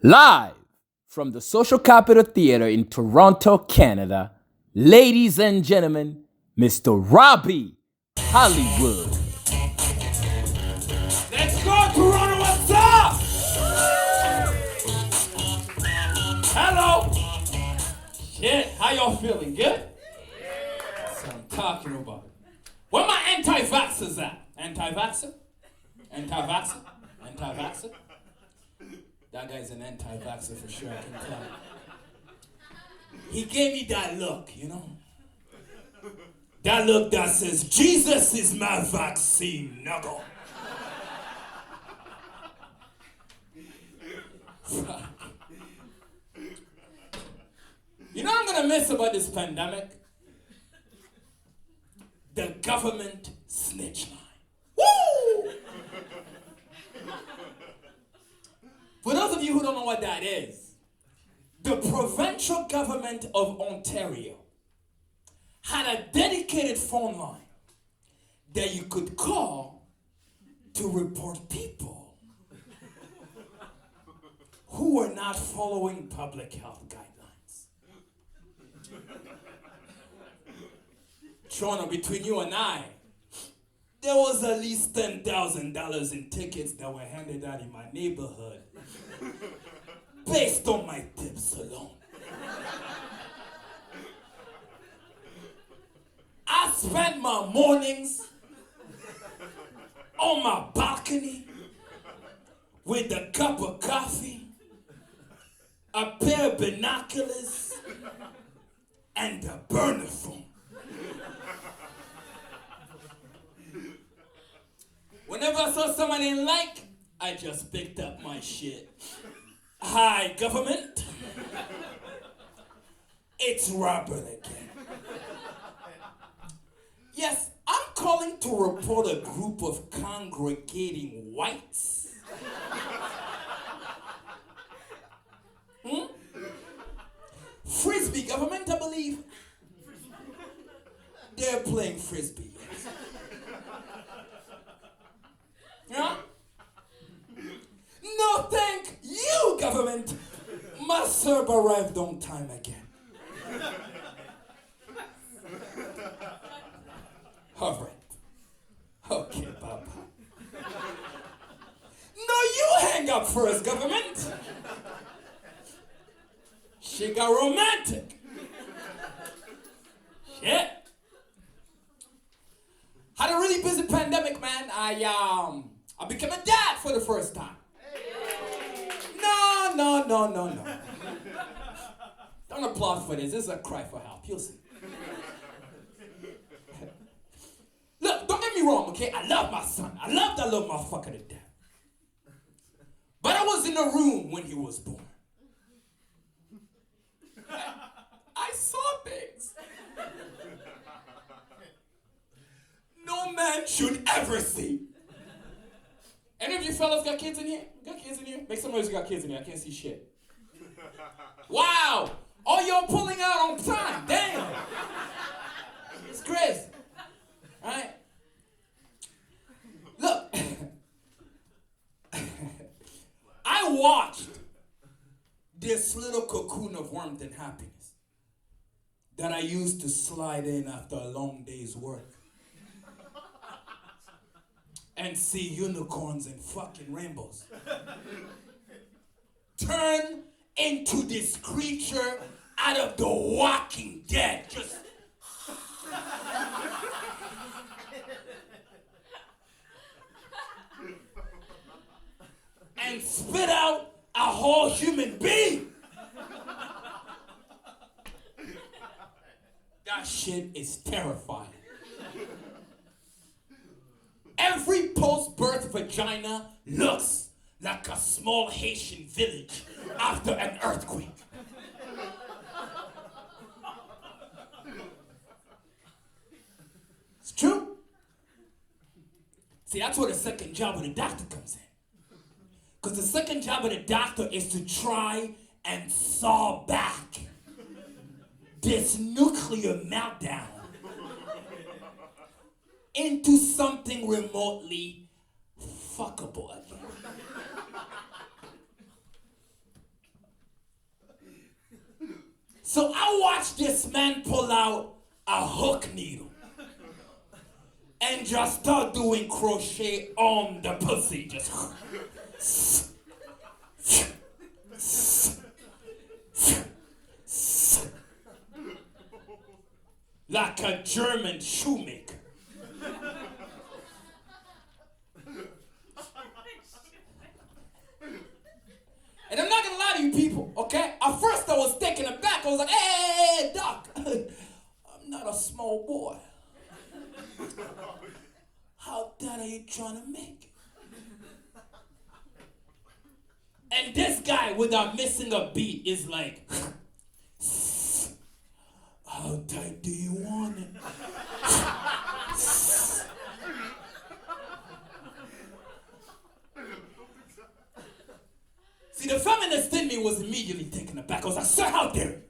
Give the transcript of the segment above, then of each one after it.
Live from the Social Capital Theatre in Toronto, Canada, ladies and gentlemen, Mr. Roby Hollywood. Let's go, Toronto, what's up? Hello. Shit, how y'all feeling? Good? That's what I'm talking about. Where my anti-vaxxers at? Anti-vaxxer? Anti-vaxxer? Anti-vaxxer? That guy's an anti-vaxxer for sure, I can tell. He gave me that look, you know? That look that says, Jesus is my vaccine, nuggle. You know what I'm gonna miss about this pandemic? The government snitch line. Woo! For those of you who don't know what that is, the provincial government of Ontario had a dedicated phone line that you could call to report people who were not following public health guidelines. Toronto, between you and I, there was at least $10,000 in tickets that were handed out in my neighborhood based on my tips alone. I spent my mornings on my balcony with a cup of coffee, a pair of binoculars, and a burner phone. Whenever I saw someone I didn't like, I just picked up my shit. Hi, government. It's Robert again. Yes, I'm calling to report a group of congregating whites. Frisbee government, I believe. They're playing frisbee, yes. Yeah? No, thank you, government. My serve arrived on time again. All right. Okay, bye-bye. No, you hang up first, government. She got romantic. Shit. Had a really busy pandemic, man. I became a dad for the first time. No. Don't applaud for this. This is a cry for help. You'll see. Look, don't get me wrong, okay? I love my son. I love that little motherfucker to death. But I was in the room when he was born. I saw things no man should ever see. Any of you fellas got kids in here? Got kids in here? Make some noise if you got kids in here. I can't see shit. Wow! All y'all pulling out on time. Damn! It's crazy. Alright? Look. I watched this little cocoon of warmth and happiness that I used to slide in after a long day's work and see unicorns and fucking rainbows turn into this creature out of The Walking Dead. Just and spit out a whole human being. That shit is terrifying. Every post-birth vagina looks like a small Haitian village after an earthquake. It's true. See, that's where the second job of the doctor comes in. Because the second job of the doctor is to try and saw back this nuclear meltdown into something remotely fuckable again. So I watched this man pull out a hook needle and just start doing crochet on the pussy. Just like a German shoemaker. And I'm not gonna lie to you people, okay? At first I was taken aback. I was like, hey, doc, I'm not a small boy. How that are you trying to make it? And this guy, without missing a beat, is like, how tight do you want it? See, the feminist in me was immediately taken aback. I was like, sir, how dare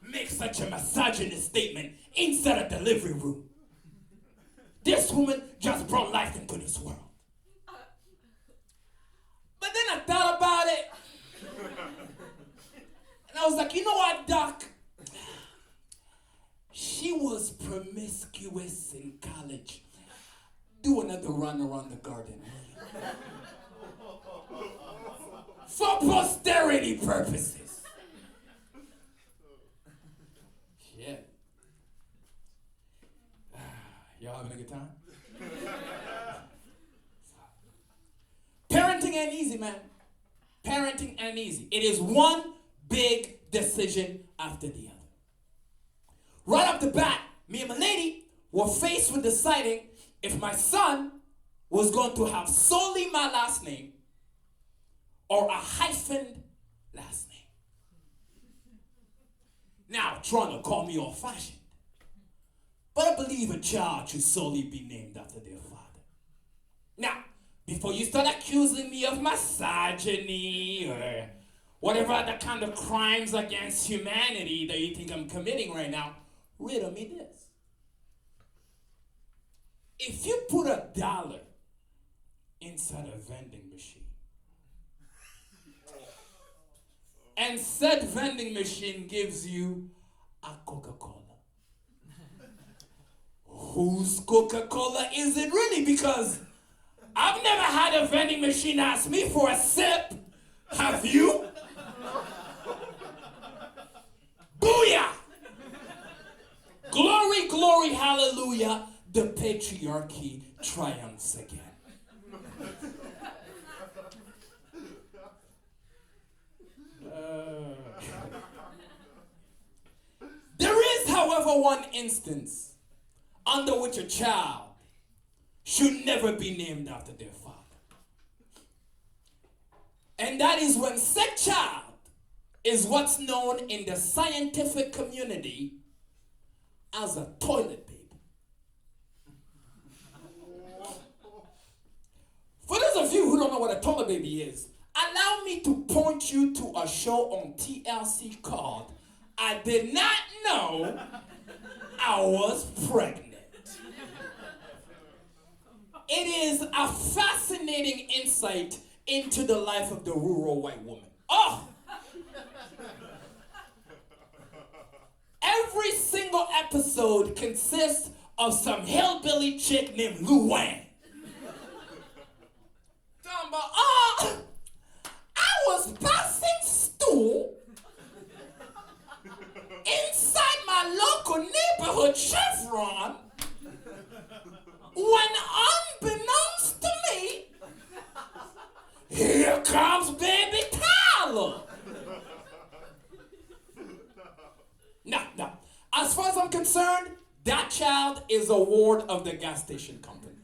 you make such a misogynist statement inside a delivery room? This woman just brought life into this world. But then I thought about it. And I was like, you know what, doc? She was promiscuous in college. Do another run around the garden. For posterity purposes. Yeah. Y'all having a good time? Parenting ain't easy, man. Parenting ain't easy. It is one big decision after the other. Right off the bat, me and my lady were faced with deciding if my son was going to have solely my last name or a hyphened last name. Now, trying to call me old-fashioned, but I believe a child should solely be named after their father. Now, before you start accusing me of misogyny or whatever other kind of crimes against humanity that you think I'm committing right now, riddle me this. If you put $1 inside a vending machine, and said vending machine gives you a Coca-Cola, whose Coca-Cola is it really? Because I've never had a vending machine ask me for a sip. Have you? Booyah! Glory, glory, hallelujah. The patriarchy triumphs again. There is, however, one instance under which a child should never be named after their father. And that is when said child is what's known in the scientific community as a toilet baby. For those of you who don't know what a toilet baby is, allow me to point you to a show on TLC called I Did Not Know I Was Pregnant. It is a fascinating insight into the life of the rural white woman. Oh! Every single episode consists of some hillbilly chick named Luann. Talking about, I was passing stool inside my local neighborhood Chevron when unbeknownst to me, here comes baby Tyler. No. As far as I'm concerned, that child is a ward of the gas station company.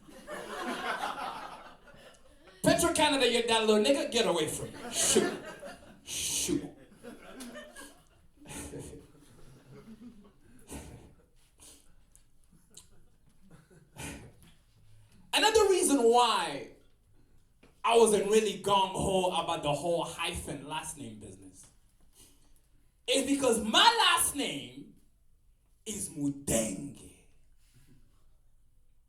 Petro Canada, you're that little nigga, get away from me. Shoot. Another reason why I wasn't really gung-ho about the whole hyphen last name business is because my last name is Mudenge.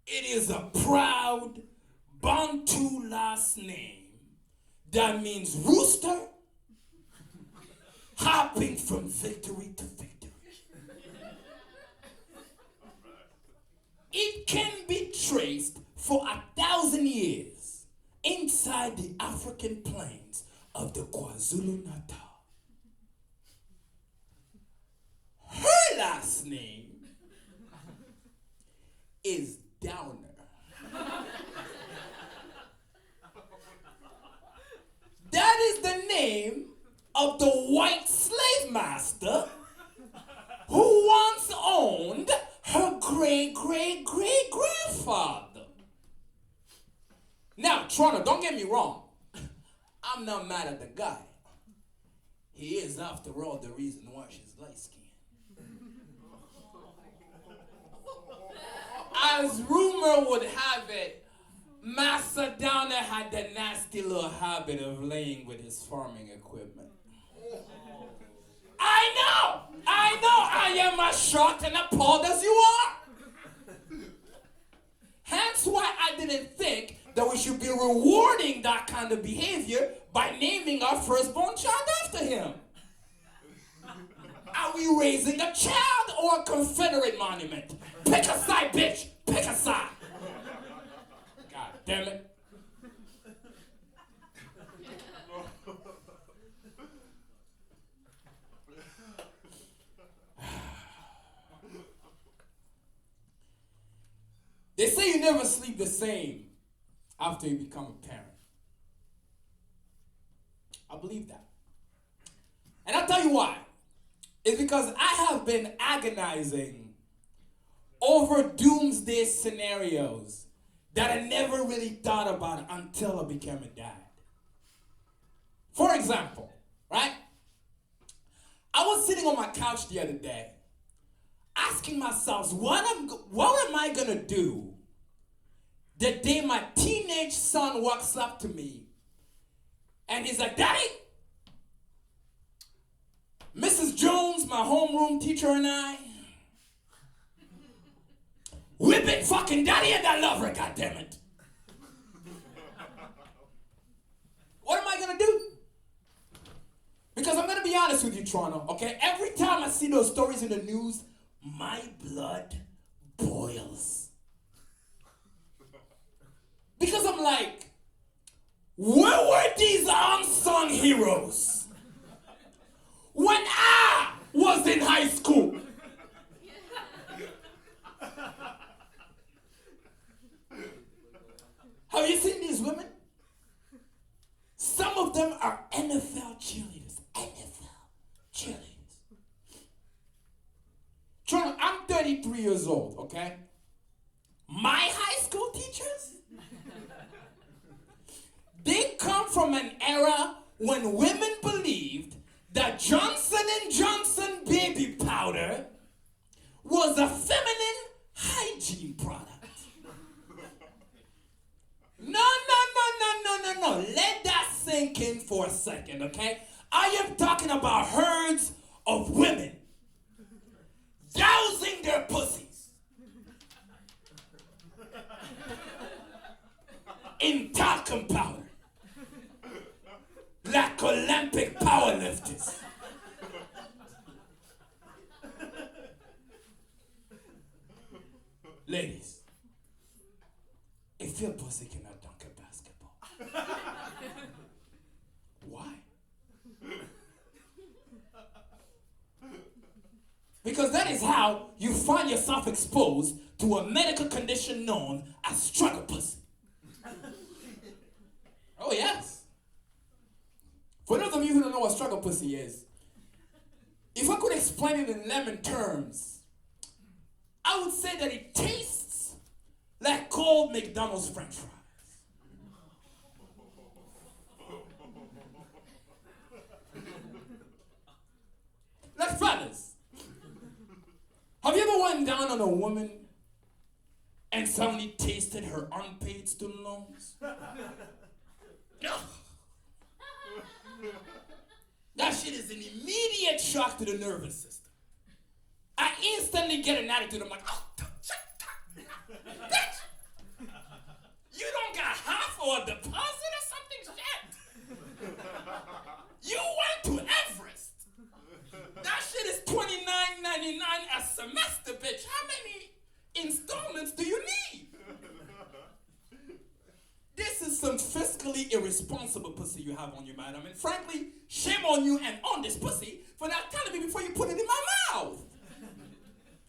It is a proud Bantu last name that means rooster, hopping from victory to victory. It can be traced for 1,000 years inside the African plains of the KwaZulu-Natal. Her last name is Downer. That is the name of the white slave master who once owned her great-great-great-grandfather. Now, Toronto, don't get me wrong. I'm not mad at the guy. He is, after all, the reason why she's light-skinned. As rumor would have it, Master Downer had the nasty little habit of laying with his farming equipment. I know, I am as shocked and appalled as you are. Hence why I didn't think that we should be rewarding that kind of behavior by naming our firstborn child after him. Are we raising a child or a Confederate monument? Pick a side, bitch. Pick a side. God damn it. They say you never sleep the same after you become a parent. I believe that. And I'll tell you why. It's because I have been agonizing over doomsday scenarios that I never really thought about until I became a dad. For example, right? I was sitting on my couch the other day asking myself, what am I going to do the day my teenage son walks up to me and he's like, Daddy, Mrs. Jones, my homeroom teacher, and I, we've been fucking Daddy and I love her, goddammit. What am I going to do? Because I'm going to be honest with you, Toronto, okay? Every time I see those stories in the news, my blood boils. Because I'm like, where were these unsung heroes when I was in high school? Have you seen these women? Some of them are NFL cheerleaders. NFL cheerleaders. Toronto, I'm 33 years old, okay? My high school teachers, they come from an era when women believed that Johnson & Johnson baby powder was a feminine hygiene product. No. Let that sink in for a second, okay? I am talking about herds of women dousing their pussies in talcum powder like Olympic powerlifters. Ladies, if your pussy cannot dunk a basketball, why? Because that is how you find yourself exposed to a medical condition known as struggle pussy. Oh, yes. For those of you who don't know what struggle pussy is, if I could explain it in lemon terms, I would say that it tastes like cold McDonald's French fries. Like fellas, have you ever went down on a woman and suddenly tasted her unpaid student loans? That shit is an immediate shock to the nervous system. I instantly get an attitude. I'm like, oh, bitch! You don't got half or a deposit or something? Shit! You went to Everest semester, bitch. How many installments do you need? This is some fiscally irresponsible pussy you have on your mind. I mean, frankly, shame on you and on this pussy for not telling me before you put it in my mouth.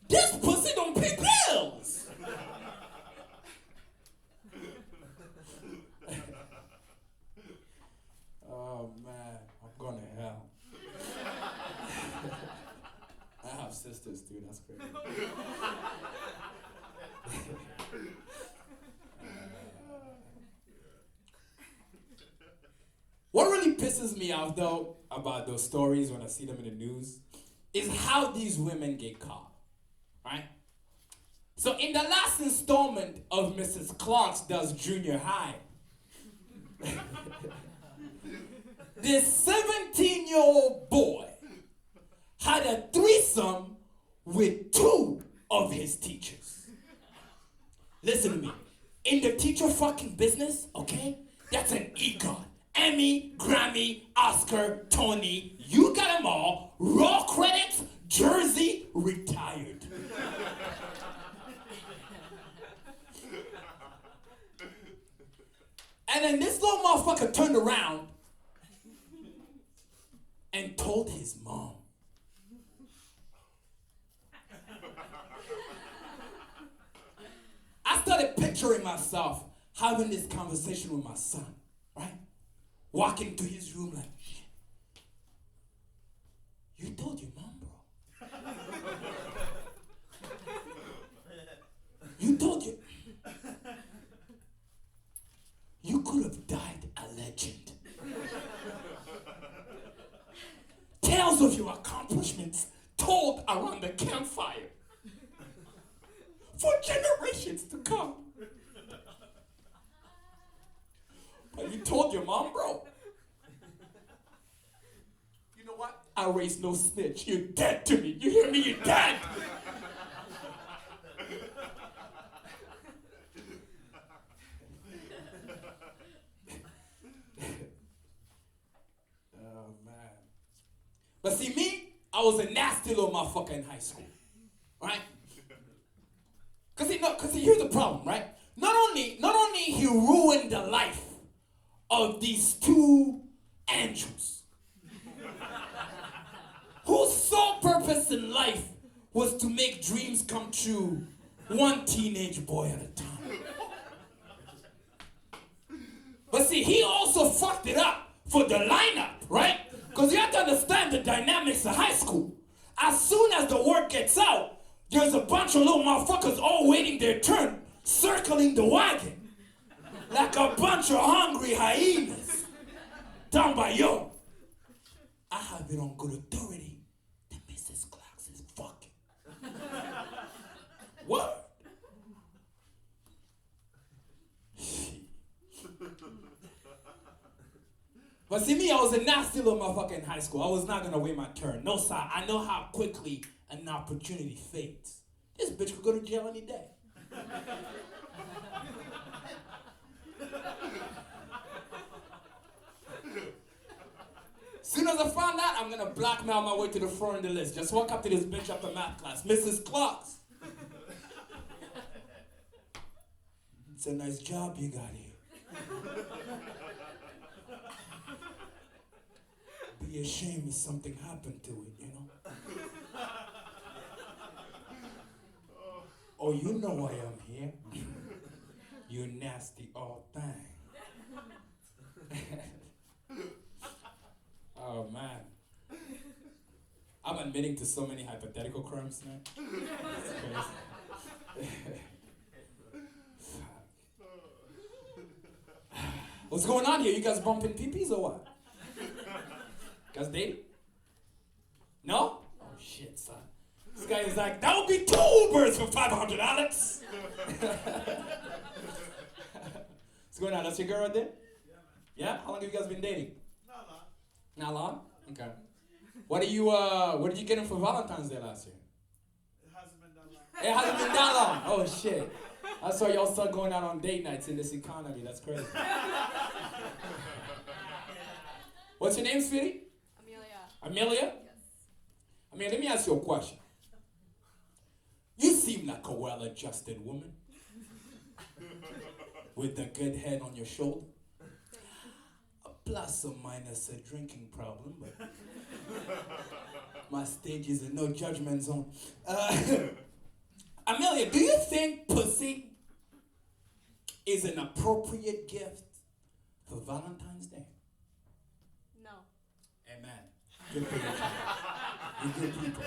This pussy don't pay bills. Oh, man, I'm going to hell. I have sisters, too. That's crazy. What really pisses me off, though, about those stories when I see them in the news is how these women get caught, right? So in the last installment of Mrs. Clark's Does Junior High, this 17-year-old boy had a threesome with 2 of his teachers. Listen to me. In the teacher fucking business, okay? That's an EGOT. Emmy, Grammy, Oscar, Tony, you got them all. Raw credits, jersey, retired. And then this little motherfucker turned around and told his mom. I started picturing myself having this conversation with my son, right? Walking into his room like, shit. You told your mom, bro. You told your... You could have died a legend. Tales of your accomplishments told around the campfire for generations to come. But you told your mom, bro. You know what? I raised no snitch. You're dead to me. You hear me? You're dead. Oh, man. But see, me, I was a nasty little motherfucker in high school. Right? Because here's the problem, right? Not only he ruined the life of these 2 angels whose sole purpose in life was to make dreams come true, one teenage boy at a time. But see, he also fucked it up for the lineup, right? Because you have to understand the dynamics of high school. As soon as the word gets out, there's a bunch of little motherfuckers all waiting their turn, circling the wagon. Like a bunch of hungry hyenas. Down by yo. I have it on good authority that Mrs. Clark's is fucking. What? But see me, I was a nasty little motherfucker in high school. I was not gonna wait my turn. No, sir. I know how quickly an opportunity fades. This bitch could go to jail any day. Soon as I found out, I'm gonna blackmail my way to the front of the list. Just walk up to this bitch after math class. Mrs. Clark's. It's a nice job you got here. Be ashamed if something happened to it, you know? Oh, you know why I'm here. You nasty old thing. Oh, man. I'm admitting to so many hypothetical crimes now. What's going on here? You guys bumping peepees or what? Guys dating? No? Oh, shit, son. This guy is like, that would be 2 Ubers for $500. What's going on? That's your girl right there? Yeah? How long have you guys been dating? Not long. Not long? Okay. What did you get him for Valentine's Day last year? It hasn't been that long. It hasn't been that long. Oh, shit. I saw y'all start going out on date nights in this economy. That's crazy. What's your name, sweetie? Amelia. Amelia? Yes. Amelia, let me ask you a question. seem like a well-adjusted woman with a good head on your shoulder. A plus or minus a drinking problem, but my stage is a no judgment zone. Amelia, do you think pussy is an appropriate gift for Valentine's Day? No. Amen. Good people. You're good people.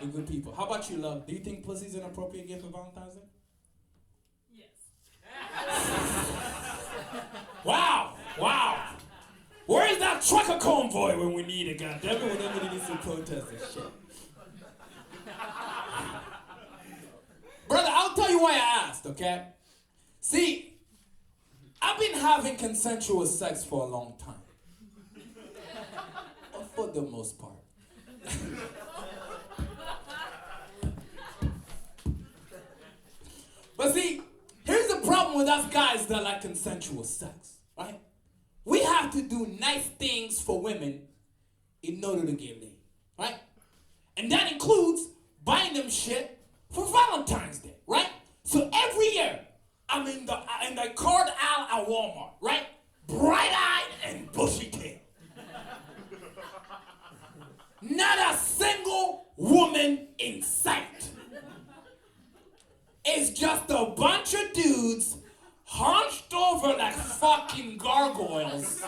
You're good people. How about you, love? Do you think pussy is an appropriate gift for Valentine's Day? Yes. Wow. Wow. Where is that trucker convoy when we need it, goddammit, when everybody needs to protest and shit? Brother, I'll tell you why I asked, okay? See, I've been having consensual sex for a long time. For the most part. But see, here's the problem with us guys that like consensual sex, right? We have to do nice things for women in order to get laid, right? And that includes buying them shit for Valentine's Day, right? So every year, I'm in the card aisle at Walmart, right? Bright-eyed and bushy-tailed. Not a single woman in sight. It's just a bunch of dudes hunched over like fucking gargoyles,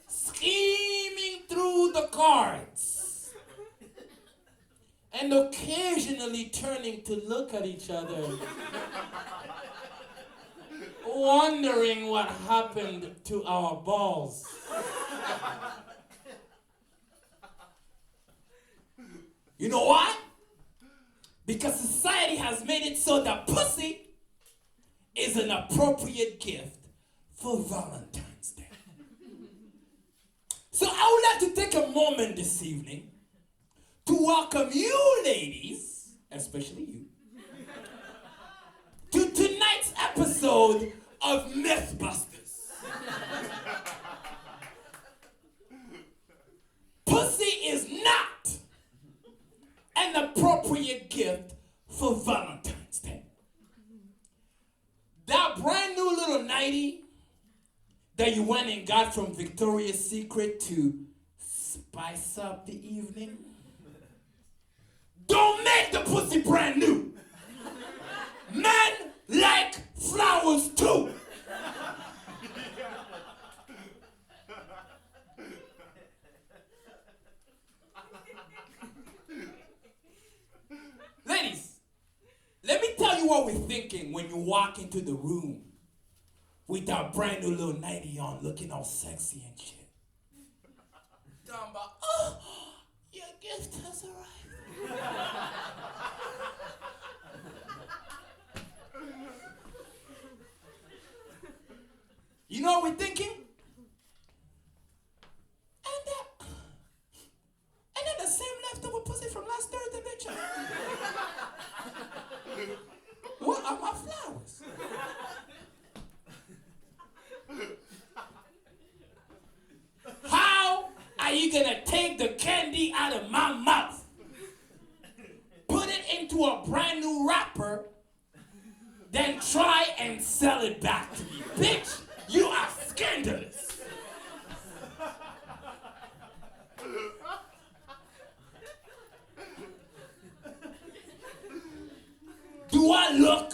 scheming through the cards, and occasionally turning to look at each other, wondering what happened to our balls. You know why? Because society has made it so that pussy is an appropriate gift for Valentine's Day. So I would like to take a moment this evening to welcome you ladies, especially you, to tonight's episode of Mythbusters. Pussy is not an appropriate gift for Valentine's Day. That brand new little nightie that you went and got from Victoria's Secret to spice up the evening, don't make the pussy brand new. Men like flowers too. Ladies, let me tell you what we're thinking when you walk into the room with that brand new little nightie on, looking all sexy and shit. Talking about, oh, your gift has arrived. You know what we're thinking? And then the same leftover pussy from last Thursday, bitch. What are my flowers? How are you gonna take the candy out of my mouth, put it into a brand new wrapper, then try and sell it back to me? Bitch, you are scandalous. Do I look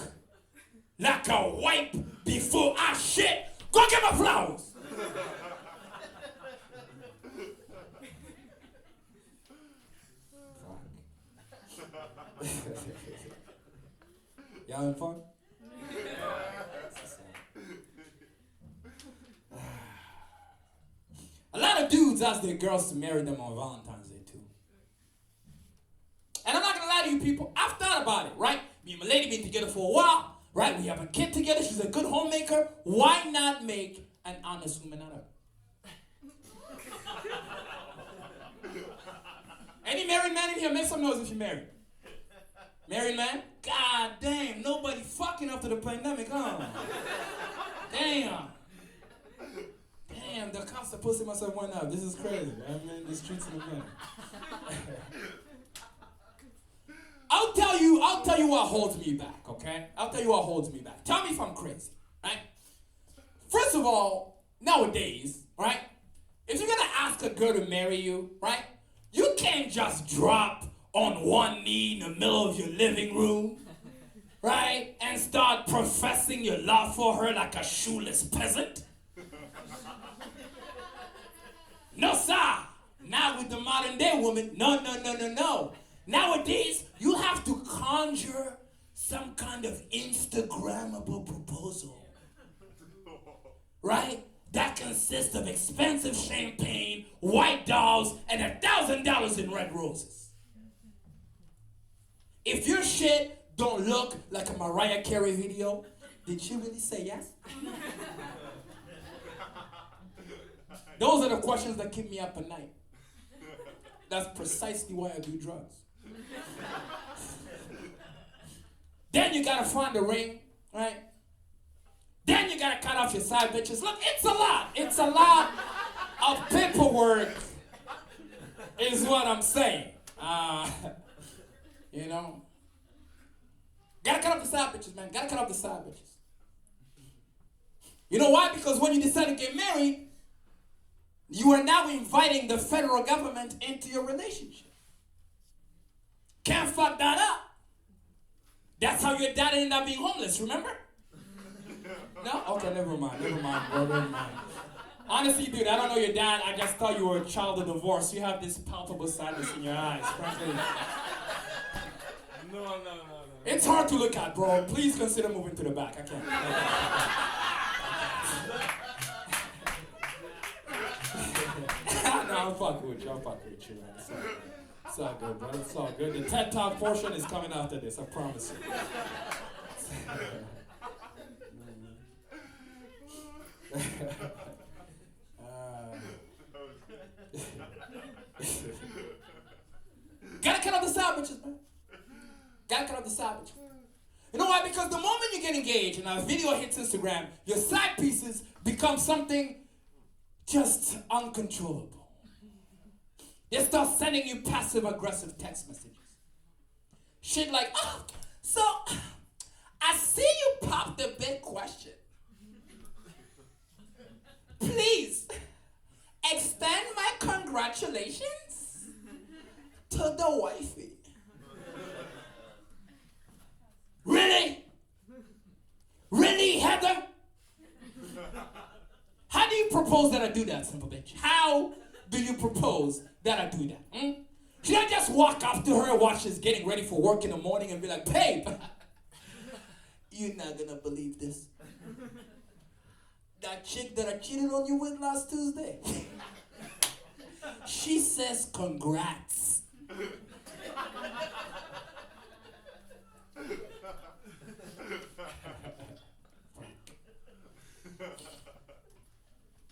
like a wipe before I shit? Go get my flowers. Y'all having fun? A lot of dudes ask their girls to marry them on Valentine's Day too. And I'm not gonna lie to you people, I've thought about it, right? Me and my lady been together for a while, right? We have a kid together, she's a good homemaker. Why not make an honest woman out of her? Any married man in here, make some noise if you're married. Married man? God damn, nobody fucking after the pandemic, huh? Damn. Damn, the cops are pussy must have went out. This is crazy. I'm in the streets of the I'll tell what holds me back, okay? I'll tell you what holds me back. Tell me if I'm crazy, right? First of all, nowadays, right? If you're gonna ask a girl to marry you, right? You can't just drop on one knee in the middle of your living room, right? And start professing your love for her like a shoeless peasant. No, sir. Not with the modern day woman. No. Nowadays, you have to conjure some kind of Instagrammable proposal. Right? That consists of expensive champagne, white dolls, and $1,000 in red roses. If your shit don't look like a Mariah Carey video, did she really say yes? Those are the questions that keep me up at night. That's precisely why I do drugs. Then you gotta find a ring, right? Then you gotta cut off your side bitches. Look, it's a lot. It's a lot of paperwork, is what I'm saying. You know? Gotta cut off the side bitches, man. Gotta cut off the side bitches. You know why? Because when you decide to get married, you are now inviting the federal government into your relationship. Can't fuck that up. That's how your dad ended up being homeless, remember? No? Okay, never mind, bro, never mind. Honestly, dude, I don't know your dad. I just thought you were a child of divorce. You have this palpable sadness in your eyes, frankly. No. It's hard to look at, bro. Please consider moving to the back. I can't. No, I'm fucking with you. Man. It's all good, bro. It's all good. The TED Talk portion is coming after this, I promise you. Gotta cut off the side bitches, man. Gotta cut off the side bitches. You know why? Because the moment you get engaged and a video hits Instagram, your side pieces become something just uncontrollable. They start sending you passive-aggressive text messages. Shit like, oh, so I see you popped the big question. Please extend my congratulations to the wifey. Really? Really, Heather? How do you propose that I do that, simple bitch? How do you propose that I do that? Should I just walk up to her while she's getting ready for work in the morning and be like, babe, you're not gonna believe this. That chick that I cheated on you with last Tuesday, she says congrats.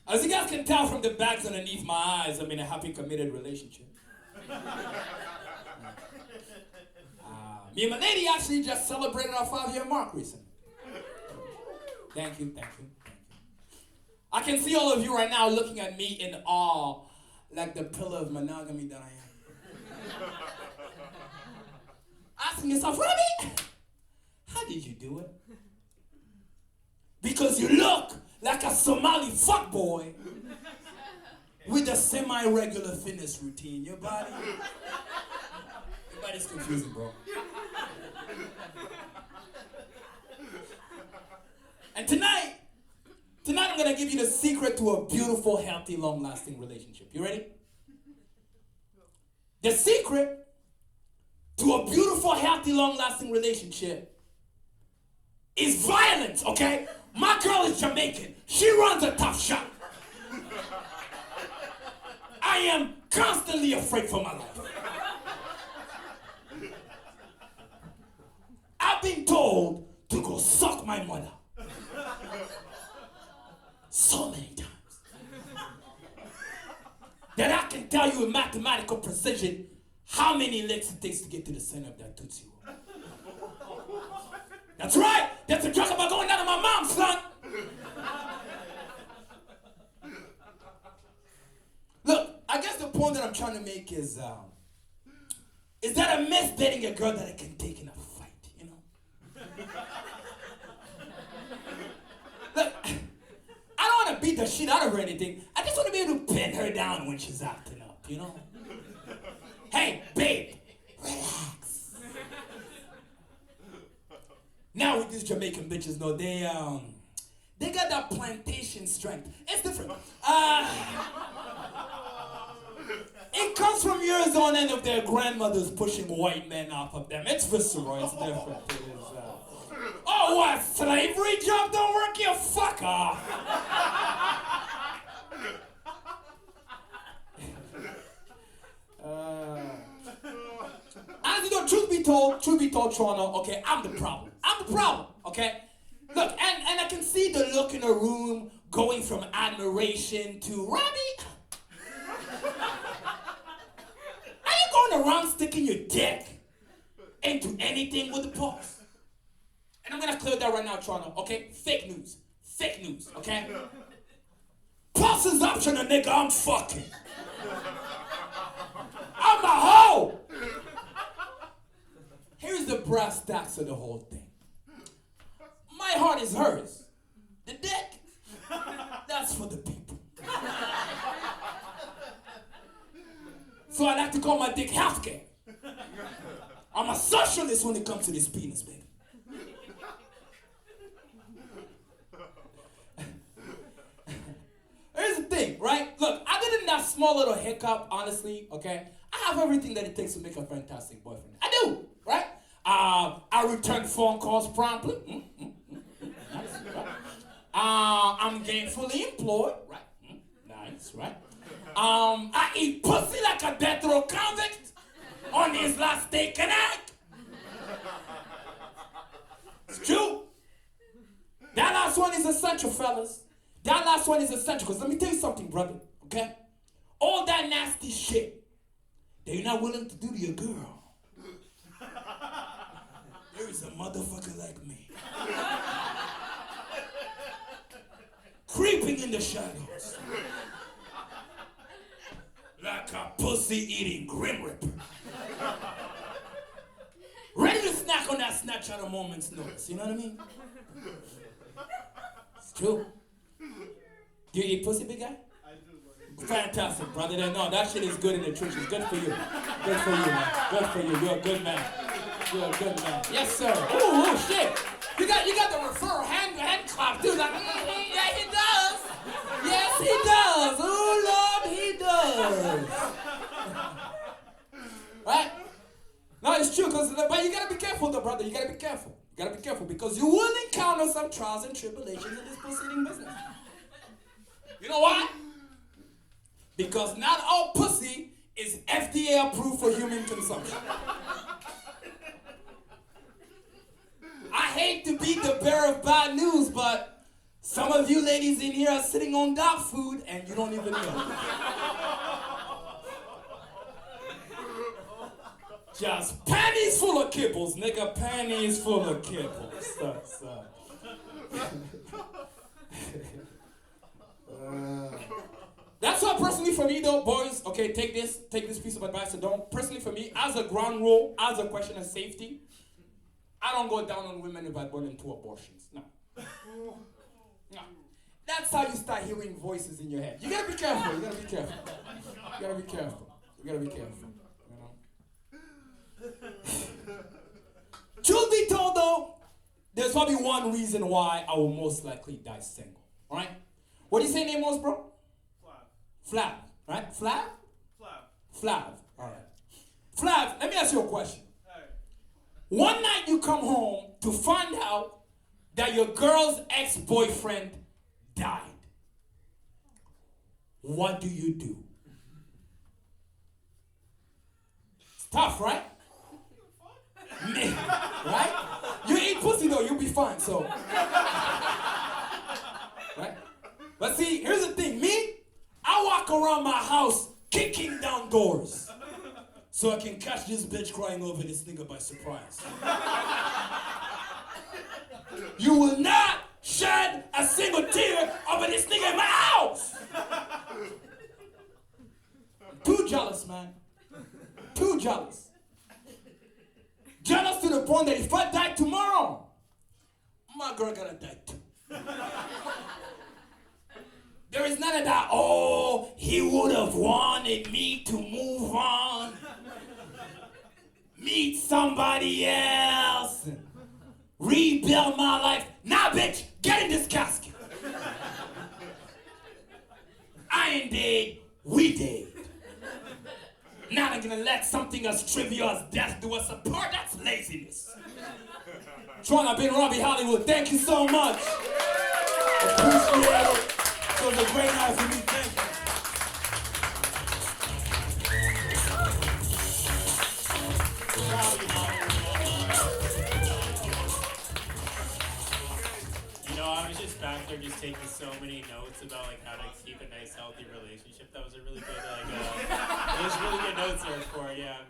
As you guys can tell from the bags underneath my eyes, I'm in a happy, committed relationship. Me and my lady actually just celebrated our 5-year mark recently. Thank you. I can see all of you right now looking at me in awe, like the pillar of monogamy that I am. Asking yourself, Roby, how did you do it? Because you look like a Somali fuckboy with a semi-regular fitness routine. Your body's confusing, bro. And tonight I'm gonna give you the secret to a beautiful, healthy, long-lasting relationship. You ready? The secret to a beautiful, healthy, long-lasting relationship is violence, okay? My girl is Jamaican. She runs a tough shop. I am constantly afraid for my life. I've been told to go suck my mother. So many times. That I can tell you with mathematical precision how many licks it takes to get to the center of that Tootsie Roll. That's right. That's a joke about going down to my mom, son. Look, I guess the point that I'm trying to make is that I miss dating a girl that I can take in a fight, you know? the shit out of her or anything. I just want to be able to pin her down when she's acting up, you know? Hey, babe, relax. Now with these Jamaican bitches, no, they got that plantation strength. It's different. It comes from years on end of their grandmothers pushing white men off of them. It's visceral, it's different. It is, oh, what? Slavery job don't work? You fuck off. As you know, truth be told, Toronto, okay, I'm the problem, okay? Look, and I can see the look in the room going from admiration to, Robbie, are you going around sticking your dick into anything with the pause? And I'm gonna clear that right now, Toronto, okay? Fake news, okay? Pulse is optional, nigga, I'm fucking. I'm a hoe! Here's the brass tacks of the whole thing. My heart is hers. The dick, that's for the people. So I like to call my dick healthcare. I'm a socialist when it comes to this penis, baby. Here's the thing, right? Look, other than that small little hiccup, honestly, okay, I have everything that it takes to make a fantastic boyfriend. I do, right? I return phone calls promptly. Nice, right? I'm gainfully employed, right? Nice, right? I eat pussy like a death row convict on his last steak and egg. It's true. That last one is essential, fellas. That last one is essential, because let me tell you something, brother, okay? All that nasty shit that you're not willing to do to your girl, there is a motherfucker like me. Creeping in the shadows. Like a pussy-eating Grim Reaper. Ready to snack on that snatch at a moment's notice, you know what I mean? It's true. Do you eat pussy, big guy? I do, buddy. Fantastic, brother. No, that shit is good in the trenches. Good for you. Good for you, man. Good for you. You're a good man. You're a good man. Yes, sir. Ooh, shit. You got the referral hand clap, too. Like, yeah, he does. Yes, he does. Oh, Lord, he does. Right? No, it's true, but you gotta be careful, though, brother. You gotta be careful. You gotta be careful, because you will encounter some trials and tribulations in this pussy-eating business. You know why? Because not all pussy is FDA approved for human consumption. I hate to be the bearer of bad news, but some of you ladies in here are sitting on dog food and you don't even know. Just panties full of kibbles, nigga. Panties full of kibbles. That's why personally for me though, boys, okay, take this piece of advice and don't. Personally for me, as a ground rule, as a question of safety, I don't go down on women if I born in 2 abortions. No. No. That's how you start hearing voices in your head. You gotta be careful, you gotta be careful. You gotta be careful. You gotta be careful. You know? Truth be told though, there's probably one reason why I will most likely die single. Alright? What do you say name was, bro? Flav, right? Flav? Flav. All right. Flav, let me ask you a question. Hey. One night you come home to find out that your girl's ex-boyfriend died. What do you do? It's tough, right? Right? You eat pussy though, you'll be fine, so. Right? But see, here's the thing. Me, I walk around my house kicking down doors so I can catch this bitch crying over this nigga by surprise. You will not shed a single tear over this nigga in my house. Too jealous, man. Too jealous. Jealous to the point that if I die tomorrow, my girl gotta die too. is none of that, oh, he would have wanted me to move on. Meet somebody else. Rebuild my life. Nah, bitch, get in this casket. I ain't dead, we dead. Not gonna let something as trivial as death do us apart. That's laziness. Tron, I've been Roby Hollywood. Thank you so much. Appreciate it. It was a great night for me. Thank you. You know, I was just back there just taking so many notes about like how to keep a nice healthy relationship. That was a really good it was really good notes there for it, yeah.